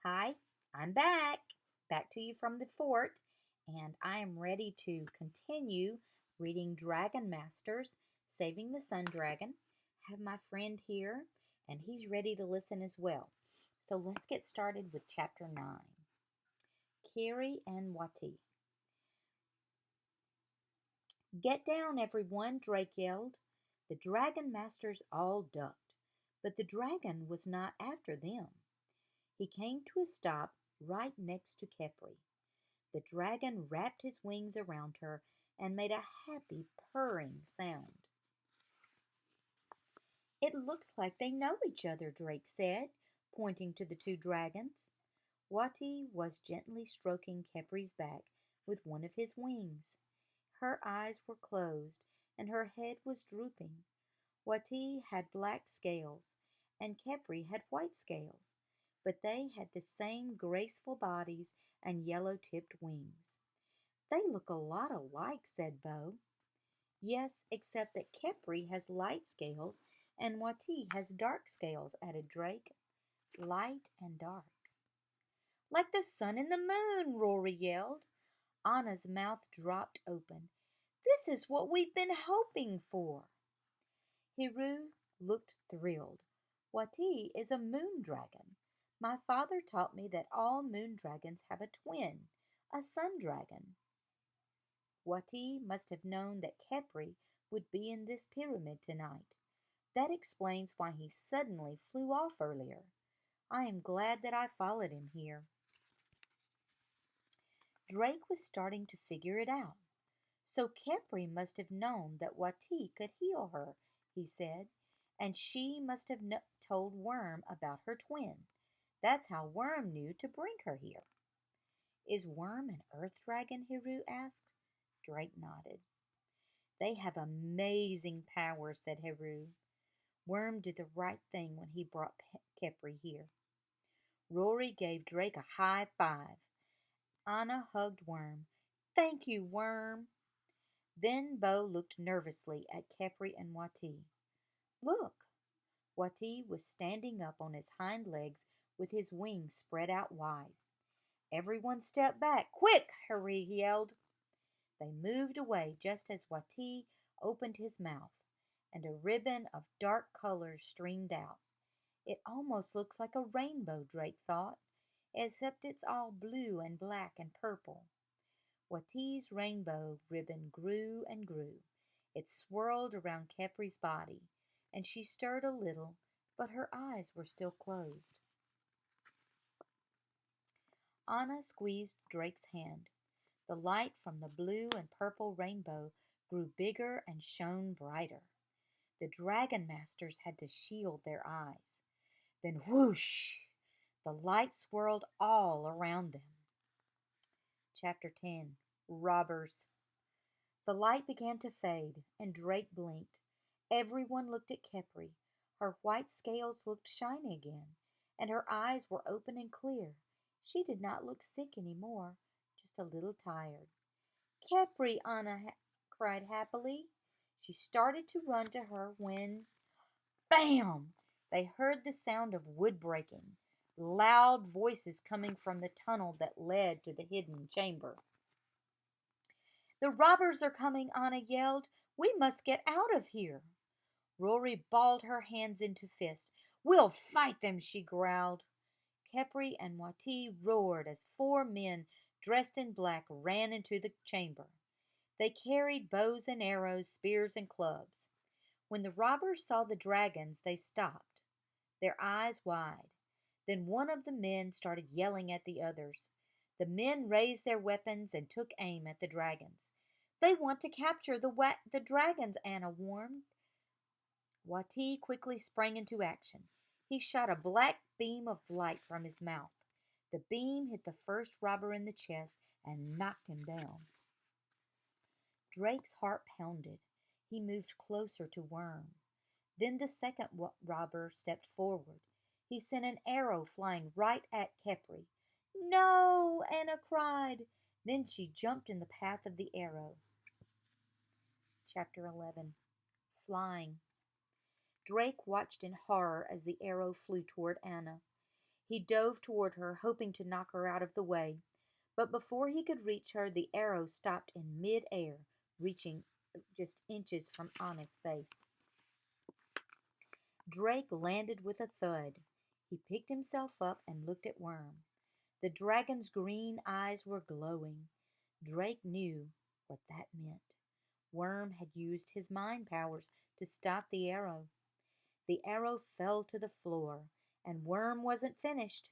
Hi, I'm back to you from the fort, and I am ready to continue reading Dragon Masters, Saving the Sun Dragon. I have my friend here, and he's ready to listen as well. So let's get started with chapter 9. Kiri and Wati. Get down, everyone, Drake yelled. The Dragon Masters all ducked, but the dragon was not after them. He came to a stop right next to Kepri. The dragon wrapped his wings around her and made a happy purring sound. It looks like they know each other, Drake said, pointing to the two dragons. Wati was gently stroking Kepri's back with one of his wings. Her eyes were closed and her head was drooping. Wati had black scales and Kepri had white scales, but they had the same graceful bodies and yellow-tipped wings. They look a lot alike, said Bo. Yes, except that Kepri has light scales and Wati has dark scales, added Drake. Light and dark. Like the sun and the moon, Rory yelled. Anna's mouth dropped open. This is what we've been hoping for. Hiru looked thrilled. Wati is a moon dragon. My father taught me that all moon dragons have a twin, a sun dragon. Wati must have known that Kepri would be in this pyramid tonight. That explains why he suddenly flew off earlier. I am glad that I followed him here. Drake was starting to figure it out. So Kepri must have known that Wati could heal her, he said, and she must have told Worm about her twin. That's how Worm knew to bring her here. Is Worm an earth dragon? Hiru asked. Drake nodded. They have amazing powers, said Hiru. Worm did the right thing when he brought Kepri here. Rory gave Drake a high five. Anna hugged Worm. Thank you, Worm. Then Bo looked nervously at Kepri and Wati. Look! Wati was standing up on his hind legs with his wings spread out wide. Everyone step back, quick! Harry yelled. They moved away just as Wati opened his mouth, and a ribbon of dark colors streamed out. It almost looks like a rainbow, Drake thought, except it's all blue and black and purple. Wati's rainbow ribbon grew and grew. It swirled around Kepri's body, and she stirred a little, but her eyes were still closed. Anna squeezed Drake's hand. The light from the blue and purple rainbow grew bigger and shone brighter. The dragon masters had to shield their eyes. Then whoosh! The light swirled all around them. Chapter 10. Robbers. The light began to fade, and Drake blinked. Everyone looked at Kepri. Her white scales looked shiny again, and her eyes were open and clear. She did not look sick any more, just a little tired. Kepri, Anna cried happily. She started to run to her when, bam! They heard the sound of wood breaking, loud voices coming from the tunnel that led to the hidden chamber. The robbers are coming, Anna yelled. We must get out of here. Rory balled her hands into fists. We'll fight them, she growled. Kepri and Wati roared as four men dressed in black ran into the chamber. They carried bows and arrows, spears and clubs. When the robbers saw the dragons, they stopped, their eyes wide. Then one of the men started yelling at the others. The men raised their weapons and took aim at the dragons. They want to capture the dragons, Anna warned. Wati quickly sprang into action. He shot a black beam of light from his mouth. The beam hit the first robber in the chest and knocked him down. Drake's heart pounded. He moved closer to Worm. Then the second robber stepped forward. He sent an arrow flying right at Kepri. No, Anna cried. Then she jumped in the path of the arrow. Chapter 11. Flying. Drake watched in horror as the arrow flew toward Anna. He dove toward her, hoping to knock her out of the way. But before he could reach her, the arrow stopped in mid-air, reaching just inches from Anna's face. Drake landed with a thud. He picked himself up and looked at Worm. The dragon's green eyes were glowing. Drake knew what that meant. Worm had used his mind powers to stop the arrow. The arrow fell to the floor, and Worm wasn't finished.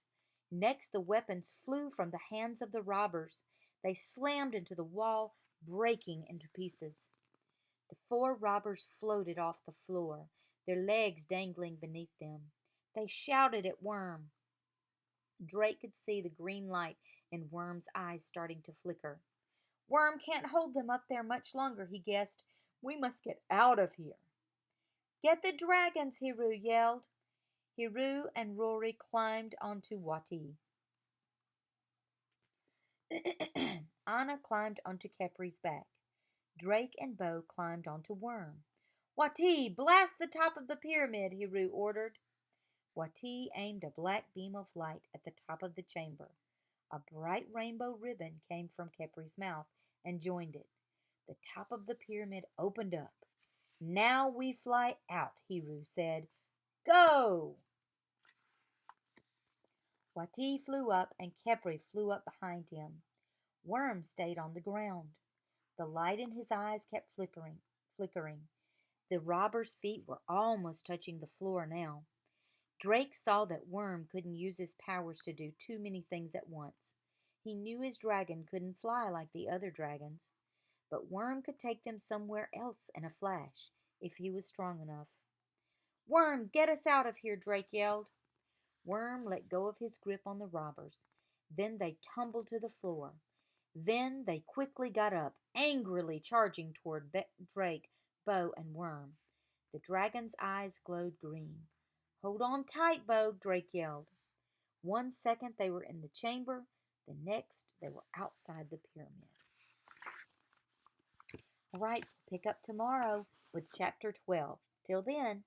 Next, the weapons flew from the hands of the robbers. They slammed into the wall, breaking into pieces. The four robbers floated off the floor, their legs dangling beneath them. They shouted at Worm. Drake could see the green light in Worm's eyes starting to flicker. Worm can't hold them up there much longer, he guessed. We must get out of here. Get the dragons, Hiru yelled. Hiru and Rory climbed onto Wati. Anna climbed onto Kepri's back. Drake and Bo climbed onto Worm. Wati, blast the top of the pyramid, Hiru ordered. Wati aimed a black beam of light at the top of the chamber. A bright rainbow ribbon came from Kepri's mouth and joined it. The top of the pyramid opened up. Now we fly out, Hiru said. Go! Wati flew up and Kepri flew up behind him. Worm stayed on the ground. The light in his eyes kept flickering. The robber's feet were almost touching the floor now. Drake saw that Worm couldn't use his powers to do too many things at once. He knew his dragon couldn't fly like the other dragons, but Worm could take them somewhere else in a flash if he was strong enough. Worm, get us out of here, Drake yelled. Worm let go of his grip on the robbers. Then they tumbled to the floor. Then they quickly got up, angrily charging toward Drake, Bo, and Worm. The dragon's eyes glowed green. Hold on tight, Bo, Drake yelled. 1 second they were in the chamber, the next they were outside the pyramid. All right, pick up tomorrow with chapter 12. Till then.